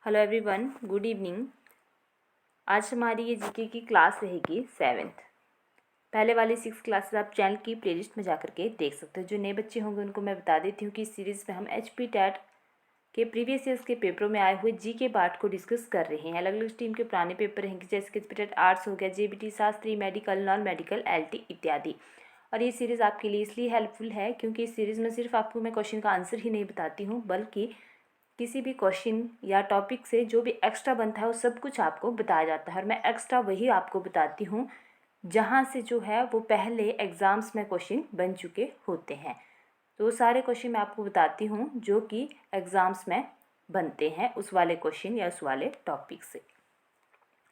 Hello everyone, good evening. आज हमारी ये जीके की क्लास रहेगी 7th। पहले वाली 6 क्लासेस आप चैनल की प्लेलिस्ट में जाकर के देख सकते हो। जो नए बच्चे होंगे उनको मैं बता देती हूँ कि इस सीरीज़ में हम HP टैट के प्रीवियस ईयर्स के पेपरों में आए हुए जी के पार्ट को डिस्कस कर रहे हैं। अलग अलग स्ट्रीम के पुराने पेपर रहेंगे, जैसे कि HP टैट आर्ट्स हो गया, JBT, Shastri, medical, non medical, LT इत्यादि। और ये सीरीज़ आपके लिए इसलिए हेल्पफुल है क्योंकि इस सीरीज़ में सिर्फ आपको मैं क्वेश्चन का आंसर ही नहीं बताती हूँ, बल्कि किसी भी क्वेश्चन या टॉपिक से जो भी एक्स्ट्रा बनता है वो सब कुछ आपको बताया जाता है। और मैं एक्स्ट्रा वही आपको बताती हूँ जहाँ से जो है वो पहले एग्ज़ाम्स में क्वेश्चन बन चुके होते हैं। तो वो सारे क्वेश्चन मैं आपको बताती हूँ जो कि एग्ज़ाम्स में बनते हैं उस वाले क्वेश्चन या उस वाले टॉपिक से।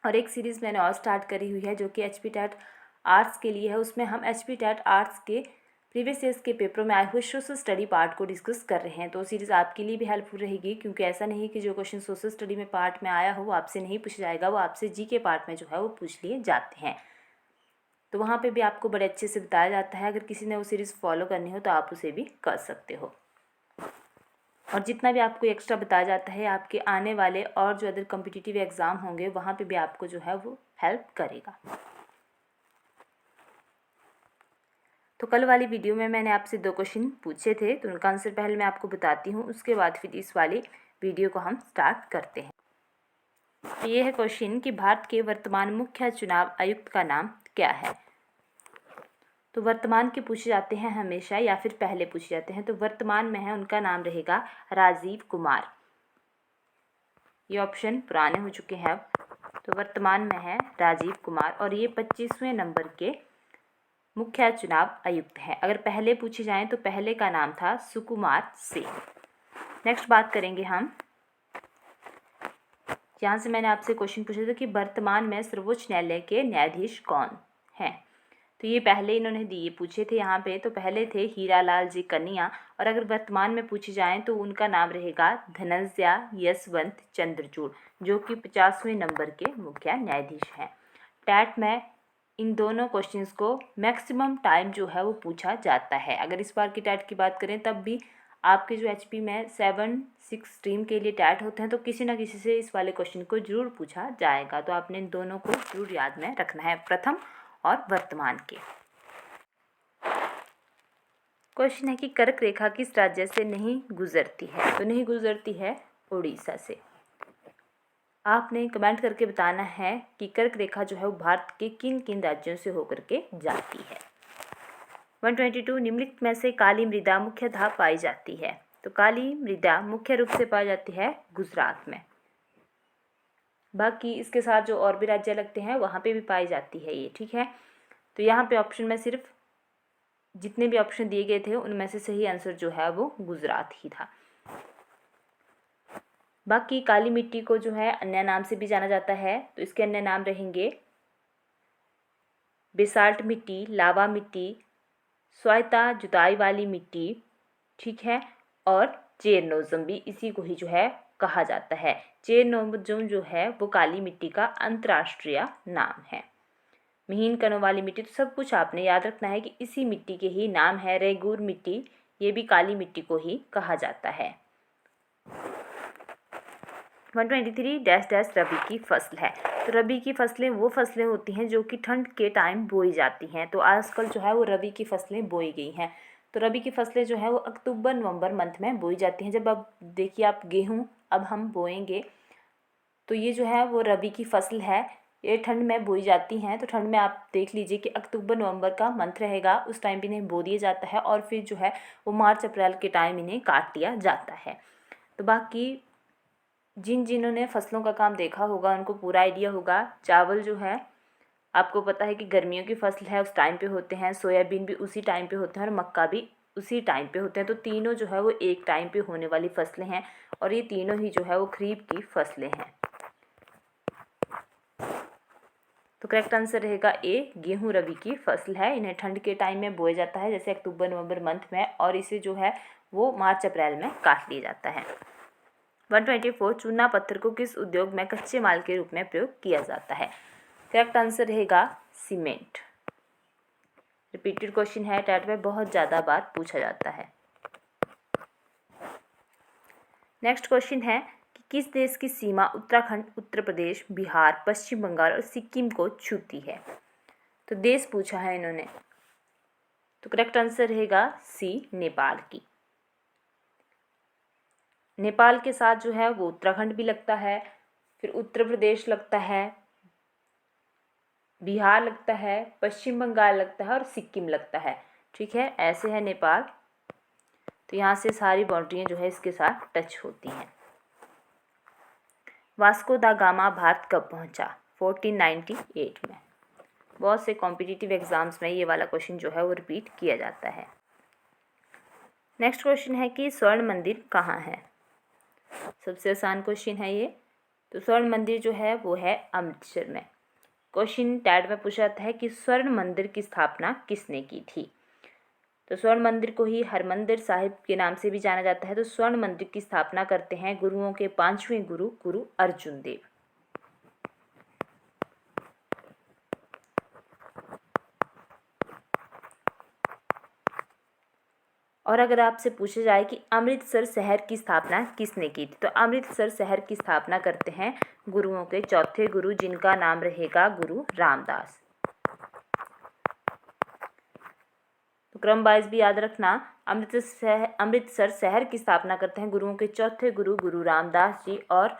और एक सीरीज़ मैंने और स्टार्ट करी हुई है जो कि HP टैट आर्ट्स के लिए है। उसमें हम HP टैट आर्ट्स के प्रीवियस ईयर्स के पेपरों में आए हुए सोशल स्टडी पार्ट को डिस्कस कर रहे हैं। तो सीरीज़ आपके लिए भी हेल्पफुल रहेगी, क्योंकि ऐसा नहीं कि जो क्वेश्चन सोशल स्टडी में पार्ट में आया हो वो आपसे नहीं पूछा जाएगा, वो आपसे जी के पार्ट में जो है वो पूछ लिए जाते हैं। तो वहाँ पे भी आपको बड़े अच्छे से बताया जाता है। अगर किसी ने वो सीरीज़ फॉलो करनी हो तो आप उसे भी कर सकते हो। और जितना भी आपको एक्स्ट्रा बताया जाता है आपके आने वाले और जो अदर कॉम्पिटिटिव एग्ज़ाम होंगे वहाँ पे भी आपको जो है वो हेल्प करेगा। तो कल वाली वीडियो में मैंने आपसे 2 क्वेश्चन पूछे थे, तो उनका आंसर पहले मैं आपको बताती हूँ, उसके बाद फिर इस वाली वीडियो को हम स्टार्ट करते हैं। तो ये है क्वेश्चन कि भारत के वर्तमान मुख्य चुनाव आयुक्त का नाम क्या है। तो वर्तमान के पूछे जाते हैं हमेशा या फिर पहले पूछे जाते हैं। तो वर्तमान में है, उनका नाम रहेगा राजीव कुमार। ये ऑप्शन पुराने हो चुके हैं अब। तो वर्तमान में है राजीव कुमार और ये 25वें नंबर के मुख्य चुनाव आयुक्त हैं। अगर पहले पूछे जाएं तो पहले का नाम था सुकुमार सेन। नेक्स्ट बात करेंगे हम, यहाँ से मैंने आपसे क्वेश्चन पूछा था कि वर्तमान में सर्वोच्च न्यायालय के न्यायाधीश कौन हैं। तो ये पहले इन्होंने दिए पूछे थे यहाँ पे। तो पहले थे हीरालाल जी कन्या, और अगर वर्तमान में पूछे जाएं तो उनका नाम रहेगा धनंजय यशवंत चंद्रचूड़, जो कि 50वें नंबर के मुख्य न्यायाधीश हैं। टैट में इन दोनों क्वेश्चंस को मैक्सिमम टाइम जो है वो पूछा जाता है। अगर इस बार की टैट की बात करें तब भी आपके जो HP में 7-6 स्ट्रीम के लिए टैट होते हैं, तो किसी ना किसी से इस वाले क्वेश्चन को जरूर पूछा जाएगा। तो आपने इन दोनों को जरूर याद में रखना है, प्रथम और वर्तमान के। क्वेश्चन है कि कर्क रेखा किस राज्य से नहीं गुजरती है। तो नहीं गुजरती है उड़ीसा से। आपने कमेंट करके बताना है कि कर्क रेखा जो है वो भारत के किन किन राज्यों से होकर के जाती है। 122 निम्नलिखित में से काली मृदा मुख्यतः पाई जाती है। तो काली मृदा मुख्य रूप से पाई जाती है गुजरात में। बाकी इसके साथ जो और भी राज्य लगते हैं वहाँ पे भी पाई जाती है ये, ठीक है। तो यहाँ पे ऑप्शन में सिर्फ जितने भी ऑप्शन दिए गए थे उनमें से सही आंसर जो है वो गुजरात ही था। बाकी काली मिट्टी को जो है अन्य नाम से भी जाना जाता है। तो इसके अन्य नाम रहेंगे बेसाल्ट मिट्टी, लावा मिट्टी, स्वायत्ता जुताई वाली मिट्टी, ठीक है, और चेरनोजम भी इसी को ही जो है कहा जाता है। चेरनोजम जो है वो काली मिट्टी का अंतर्राष्ट्रीय नाम है। महीन कणों वाली मिट्टी, तो सब कुछ आपने याद रखना है कि इसी मिट्टी के ही नाम है। रेगूर मिट्टी, ये भी काली मिट्टी को ही कहा जाता है। 123 डैश डैश रबी की फसल है। तो रबी की फसलें वो फसलें होती हैं जो कि ठंड के टाइम बोई जाती हैं। तो आजकल जो है वो रबी की फसलें बोई गई हैं। तो रबी की फसलें जो है वो अक्टूबर नवंबर मंथ में बोई जाती हैं। जब अब देखिए आप गेहूँ अब हम बोएंगे, तो ये जो है वो रबी की फसल है, ये ठंड में बोई जाती हैं। तो ठंड में आप देख लीजिए कि अक्टूबर नवंबर का मंथ रहेगा, उस टाइम पे इन्हें बो दिया जाता है और फिर जो है वो मार्च अप्रैल के टाइम इन्हें काट लिया जाता है। तो बाकी जिन्होंने फसलों का काम देखा होगा उनको पूरा आइडिया होगा। चावल जो है आपको पता है कि गर्मियों की फसल है, उस टाइम पे होते हैं। सोयाबीन भी उसी टाइम पे होते हैं और मक्का भी उसी टाइम पे होते हैं। तो तीनों जो है वो एक टाइम पे होने वाली फसलें हैं और ये तीनों ही जो है वो खरीफ की फसलें हैं। तो करेक्ट आंसर रहेगा ए, गेहूं रबी की फसल है। इन्हें ठंड के टाइम में बोया जाता है, जैसे अक्टूबर नवंबर मंथ में, और इसे जो है वो मार्च अप्रैल में काट लिया जाता है। 124 चूना पत्थर को किस उद्योग में कच्चे माल के रूप में प्रयोग किया जाता है। करेक्ट आंसर रहेगा सीमेंट। रिपीटेड क्वेश्चन है, टैट में बहुत ज़्यादा बार पूछा जाता है। नेक्स्ट क्वेश्चन है कि किस देश की सीमा उत्तराखंड, उत्तर प्रदेश, बिहार, पश्चिम बंगाल और सिक्किम को छूती है? तो देश पूछा है इन्होंने, तो करेक्ट आंसर रहेगा सी, नेपाल की। नेपाल के साथ जो है वो उत्तराखंड भी लगता है, फिर उत्तर प्रदेश लगता है, बिहार लगता है, पश्चिम बंगाल लगता है और सिक्किम लगता है। ठीक है, ऐसे है नेपाल। तो यहाँ से सारी बाउंड्रियाँ जो है इसके साथ टच होती हैं। वास्को दा गामा भारत कब पहुँचा? 1498 में। बहुत से कॉम्पिटिटिव एग्जाम्स में ये वाला क्वेश्चन जो है वो रिपीट किया जाता है। नेक्स्ट क्वेश्चन है कि स्वर्ण मंदिर कहाँ है? सबसे आसान क्वेश्चन है ये। तो स्वर्ण मंदिर जो है वो है अमृतसर में। क्वेश्चन टैट में पूछा जाता है कि स्वर्ण मंदिर की स्थापना किसने की थी? तो स्वर्ण मंदिर को ही हरमंदिर साहिब के नाम से भी जाना जाता है। तो स्वर्ण मंदिर की स्थापना करते हैं गुरुओं के 5वें गुरु, गुरु अर्जुन देव। और अगर आपसे पूछा जाए कि अमृतसर शहर की स्थापना किसने की थी, तो अमृतसर शहर की स्थापना करते हैं गुरुओं के 4थे गुरु, जिनका नाम रहेगा गुरु रामदास। तो क्रम वाइज भी याद रखना, अमृतसर शहर की स्थापना करते हैं गुरुओं के 4थे गुरु, गुरु रामदास जी। और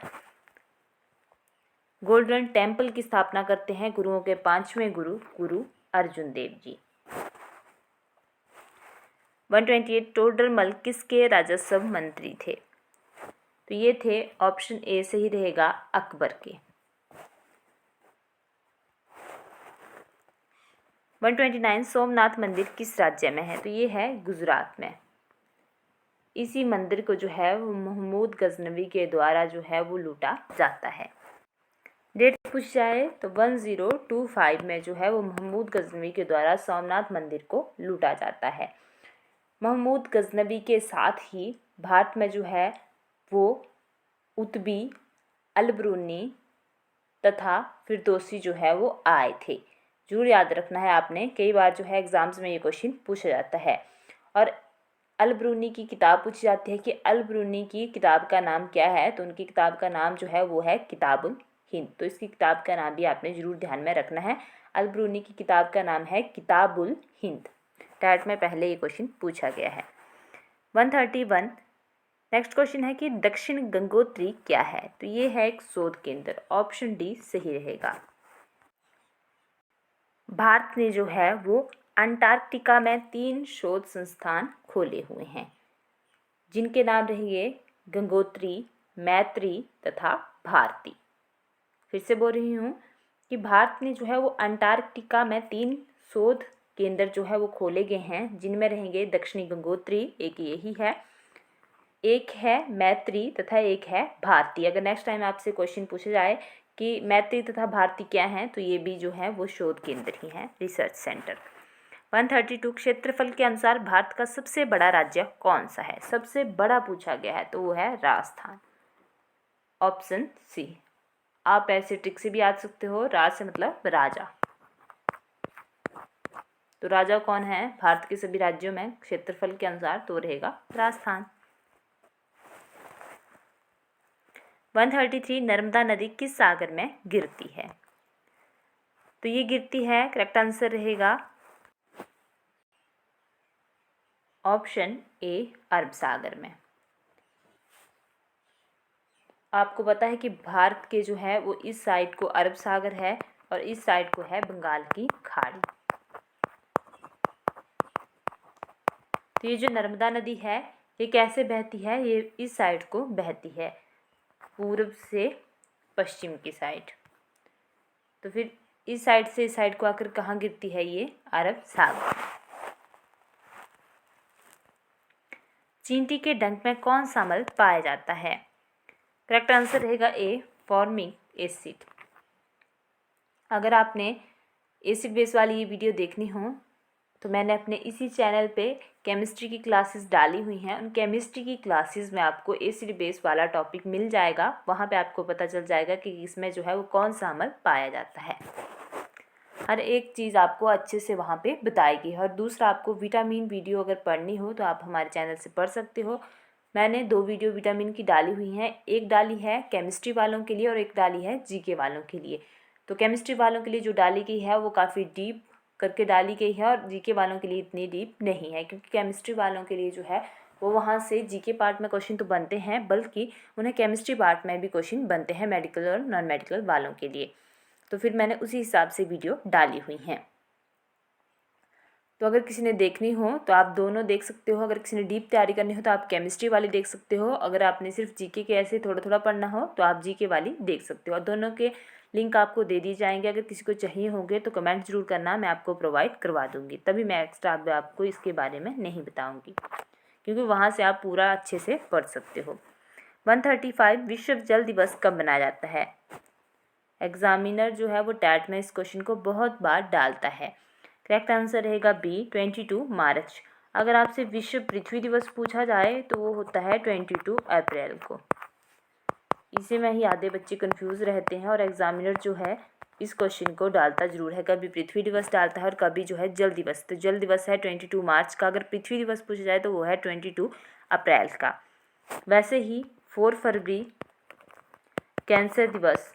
गोल्डन टेम्पल की स्थापना करते हैं गुरुओं के 5वें गुरु, गुरु अर्जुन देव जी। 128 टोडरमल किसके राजस्व मंत्री थे? तो ये थे, ऑप्शन ए सही रहेगा, अकबर के। 129 सोमनाथ मंदिर किस राज्य में है? तो ये है गुजरात में। इसी मंदिर को जो है वो महमूद गजनवी के द्वारा जो है वो लूटा जाता है। डेट पूछ जाए तो 1025 में जो है वो महमूद गजनवी के द्वारा सोमनाथ मंदिर को लूटा जाता है। महमूद गजनवी के साथ ही भारत में जो है वो उतबी, अलबरूनी तथा फिरदौसी जो है वो आए थे। जरूर याद रखना है आपने, कई बार जो है एग्जाम्स में ये क्वेश्चन पूछा जाता है। और अलबरूनी की किताब पूछी जाती है कि अलबरूनी की किताब का नाम क्या है? तो उनकी किताब का नाम जो है वो है किताबुल हिंद। तो इसकी किताब का नाम भी आपने जरूर ध्यान में रखना है। अलबरूनी की किताब का नाम है किताबुल हिंद। टैट में पहले ये क्वेश्चन पूछा गया है। 131 नेक्स्ट क्वेश्चन है कि दक्षिण गंगोत्री क्या है? तो ये है एक शोध केंद्र। ऑप्शन डी सही रहेगा। भारत ने जो है वो अंटार्कटिका में 3 शोध संस्थान खोले हुए हैं, जिनके नाम रहेंगे गंगोत्री, मैत्री तथा भारती। फिर से बोल रही हूँ कि भारत ने जो है वो अंटार्कटिका में 3 शोध केंद्र जो है वो खोले गए हैं, जिनमें रहेंगे दक्षिणी गंगोत्री, एक यही है, एक है मैत्री तथा एक है भारती। अगर नेक्स्ट टाइम आपसे क्वेश्चन पूछा जाए कि मैत्री तथा भारती क्या हैं, तो ये भी जो है वो शोध केंद्र ही हैं, रिसर्च सेंटर। 132 क्षेत्रफल के अनुसार भारत का सबसे बड़ा राज्य कौन सा है? सबसे बड़ा पूछा गया है तो वो है राजस्थान। Option C. आप ऐसे ट्रिक से भी याद सकते हो, राज से मतलब राजा। तो राजा कौन है भारत के सभी राज्यों में क्षेत्रफल के अनुसार? तो रहेगा राजस्थान। 133 नर्मदा नदी किस सागर में गिरती है? तो ये गिरती है, करेक्ट आंसर रहेगा ऑप्शन ए, अरब सागर में। आपको पता है कि भारत के जो है वो इस साइड को अरब सागर है और इस साइड को है बंगाल की खाड़ी। तो ये जो नर्मदा नदी है ये कैसे बहती है? ये इस साइड को बहती है, पूर्व से पश्चिम की साइड। तो फिर इस साइड से इस साइड को आकर कहाँ गिरती है? ये अरब सागर। चींटी के डंक में कौन सा अम्ल पाया जाता है? करेक्ट आंसर रहेगा ए, फॉर्मिक एसिड। अगर आपने एसिड बेस वाली ये वीडियो देखनी हो तो मैंने अपने इसी चैनल पे केमिस्ट्री की क्लासेस डाली हुई हैं। उन केमिस्ट्री की क्लासेस में आपको एसिड बेस वाला टॉपिक मिल जाएगा। वहाँ पे आपको पता चल जाएगा कि इसमें जो है वो कौन सा अम्ल पाया जाता है। हर एक चीज़ आपको अच्छे से वहाँ पे बताएगी। और दूसरा, आपको विटामिन वीडियो अगर पढ़नी हो तो आप हमारे चैनल से पढ़ सकते हो। मैंने 2 वीडियो विटामिन की डाली हुई हैं, एक डाली है केमिस्ट्री वालों के लिए और एक डाली है जीके वालों के लिए। तो केमिस्ट्री वालों के लिए जो डाली गई है वो काफ़ी डीप करके डाली गई है और जीके वालों के लिए इतनी डीप नहीं है, क्योंकि केमिस्ट्री वालों के लिए जो है वो वहाँ से जीके पार्ट में क्वेश्चन तो बनते हैं, बल्कि उन्हें केमिस्ट्री पार्ट में भी क्वेश्चन बनते हैं मेडिकल और नॉन मेडिकल वालों के लिए। तो फिर मैंने उसी हिसाब से वीडियो डाली हुई हैं। तो अगर किसी ने देखनी हो तो आप दोनों देख सकते हो। अगर किसी ने डीप तैयारी करनी हो तो आप केमिस्ट्री वाली देख सकते हो। अगर आपने सिर्फ जीके के ऐसे थोड़ा थोड़ा पढ़ना हो तो आप जीके वाली देख सकते हो। और दोनों के लिंक आपको दे दी जाएंगे। अगर किसी को चाहिए होंगे तो कमेंट जरूर करना, मैं आपको प्रोवाइड करवा दूँगी। तभी मैं एक्स्ट्रा आपको इसके बारे में नहीं बताऊँगी, क्योंकि वहाँ से आप पूरा अच्छे से पढ़ सकते हो। 135 विश्व जल दिवस कब मनाया जाता है? एग्जामिनर जो है वो टैट में इस क्वेश्चन को बहुत बार डालता है। करेक्ट आंसर रहेगा बी 22 मार्च। अगर आपसे विश्व पृथ्वी दिवस पूछा जाए तो वो होता है 22 अप्रैल को। इसी में ही आधे बच्चे कंफ्यूज रहते हैं और एग्जामिनर जो है इस क्वेश्चन को डालता जरूर है, कभी पृथ्वी दिवस डालता है और कभी जो है जल दिवस। तो जल दिवस है 22 मार्च का, अगर पृथ्वी दिवस पूछा जाए तो वो है 22 अप्रैल का। वैसे ही 4 फरवरी कैंसर दिवस,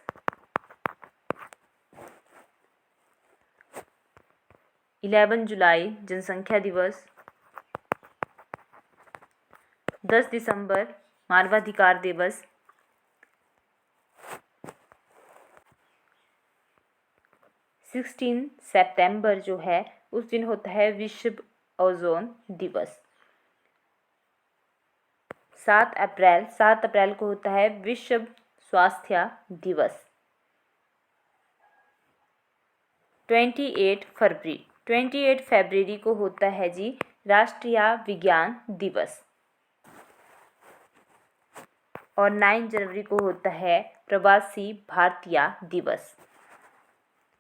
11 जुलाई जनसंख्या दिवस, 10 दिसंबर मानवाधिकार दिवस, 16 सितंबर जो है उस दिन होता है विश्व ओजोन दिवस। 7 अप्रैल को होता है विश्व स्वास्थ्य दिवस। 28 फरवरी को होता है जी राष्ट्रीय विज्ञान दिवस। और 9 जनवरी को होता है प्रवासी भारतीय दिवस।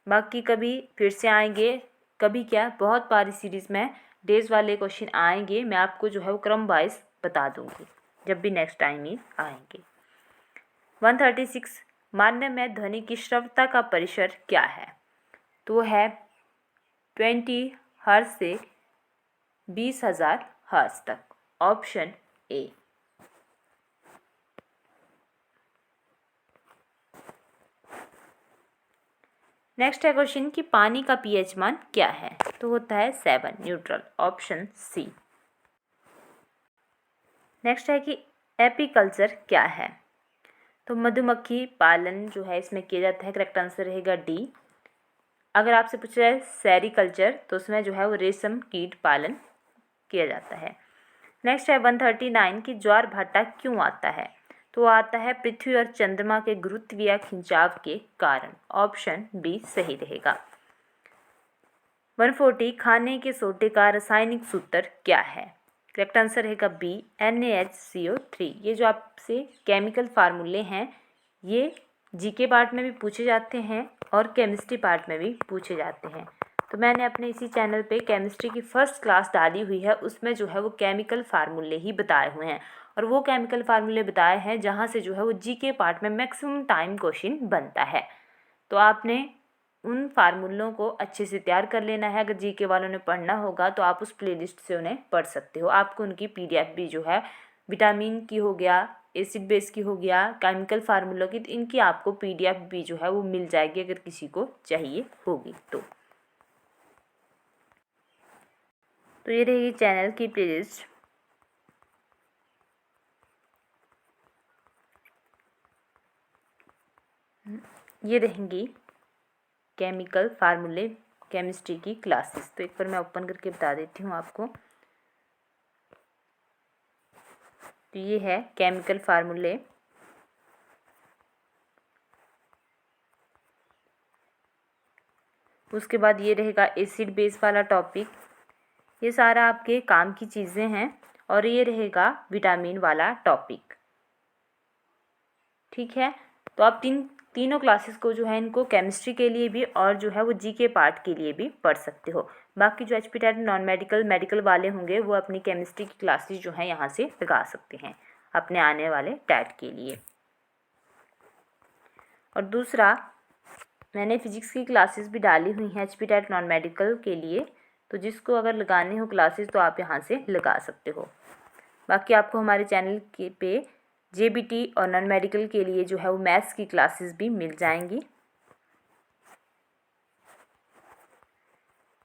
बाकी कभी फिर से आएंगे, कभी क्या बहुत बारी सीरीज़ में डेज वाले क्वेश्चन आएंगे, मैं आपको जो है वो क्रम वाइज बता दूंगी जब भी नेक्स्ट टाइम ही आएंगे। 136 मानव में ध्वनि की श्रव्यता का परिसर क्या है? तो है 20 हर्ट्ज से 20,000 हर्ट्ज तक। Option A. नेक्स्ट है क्वेश्चन कि पानी का पीएच मान क्या है? तो होता है 7 न्यूट्रल। Option C. नेक्स्ट है कि एपीकल्चर क्या है? तो मधुमक्खी पालन जो है इसमें किया जाता है। करेक्ट आंसर रहेगा डी। अगर आपसे पूछा जाए सेरीकल्चर तो उसमें जो है वो रेशम कीट पालन किया जाता है। नेक्स्ट है 139 की ज्वार भाटा क्यों आता है? तो आता है पृथ्वी और चंद्रमा के गुरुत्वीय खिंचाव के कारण। ऑप्शन बी सही रहेगा। 140 खाने के सोडे का रासायनिक सूत्र क्या है? करेक्ट आंसर रहेगा बी NaHCO3। ये जो आपसे केमिकल फार्मूले हैं ये जीके पार्ट में भी पूछे जाते हैं और केमिस्ट्री पार्ट में भी पूछे जाते हैं। तो मैंने अपने इसी चैनल पे केमिस्ट्री की फर्स्ट क्लास डाली हुई है, उसमें जो है वो केमिकल फार्मूले ही बताए हुए हैं और वो केमिकल फार्मूले बताए हैं जहाँ से जो है वो जीके पार्ट में मैक्सिमम टाइम क्वेश्चन बनता है। तो आपने उन फार्मूलों को अच्छे से तैयार कर लेना है। अगर जीके वालों ने पढ़ना होगा तो आप उस प्लेलिस्ट से उन्हें पढ़ सकते हो। आपको उनकी PDF भी जो है विटामिन की हो गया, एसिड बेस की हो गया, केमिकल फार्मूलों की, तो इनकी आपको PDF भी जो है वो मिल जाएगी अगर किसी को चाहिए होगी तो ये रहेगी चैनल की प्लेलिस्ट। ये रहेंगी केमिकल फार्मूले केमिस्ट्री की क्लासेस। तो एक बार मैं ओपन करके बता देती हूँ आपको। तो ये है केमिकल फार्मूले। उसके बाद ये रहेगा एसिड बेस वाला टॉपिक। ये सारा आपके काम की चीज़ें हैं। और ये रहेगा विटामिन वाला टॉपिक। ठीक है, तो आप तीनों क्लासेस को जो है इनको केमिस्ट्री के लिए भी और जो है वो जीके पार्ट के लिए भी पढ़ सकते हो। बाकी जो HP टैट नॉन मेडिकल वाले होंगे वो अपनी केमिस्ट्री की क्लासेस जो है यहाँ से लगा सकते हैं अपने आने वाले टैट के लिए। और दूसरा मैंने फिजिक्स की क्लासेस भी डाली हुई हैं HP टैट नॉन मेडिकल के लिए, तो जिसको अगर लगानी हो क्लासेस तो आप यहाँ से लगा सकते हो। बाकी आपको हमारे चैनल के पे JBT और नॉन मेडिकल के लिए जो है वो मैथ्स की क्लासेस भी मिल जाएंगी।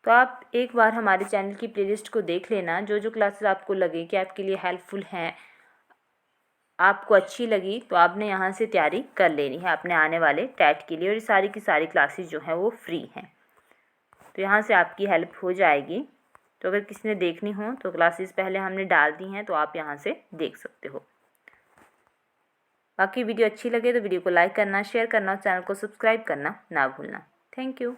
तो आप एक बार हमारे चैनल की प्लेलिस्ट को देख लेना, जो जो क्लासेस आपको लगे कि आपके लिए हेल्पफुल हैं, आपको अच्छी लगी, तो आपने यहाँ से तैयारी कर लेनी है अपने आने वाले टेट के लिए। और ये सारी की सारी क्लासेस जो हैं वो फ्री हैं, तो यहाँ से आपकी हेल्प हो जाएगी। तो अगर किसी ने देखनी हो तो क्लासेस पहले हमने डाल दी हैं, तो आप यहाँ से देख सकते हो। बाकी वीडियो अच्छी लगे तो वीडियो को लाइक करना, शेयर करना और चैनल को सब्सक्राइब करना ना भूलना। Thank you.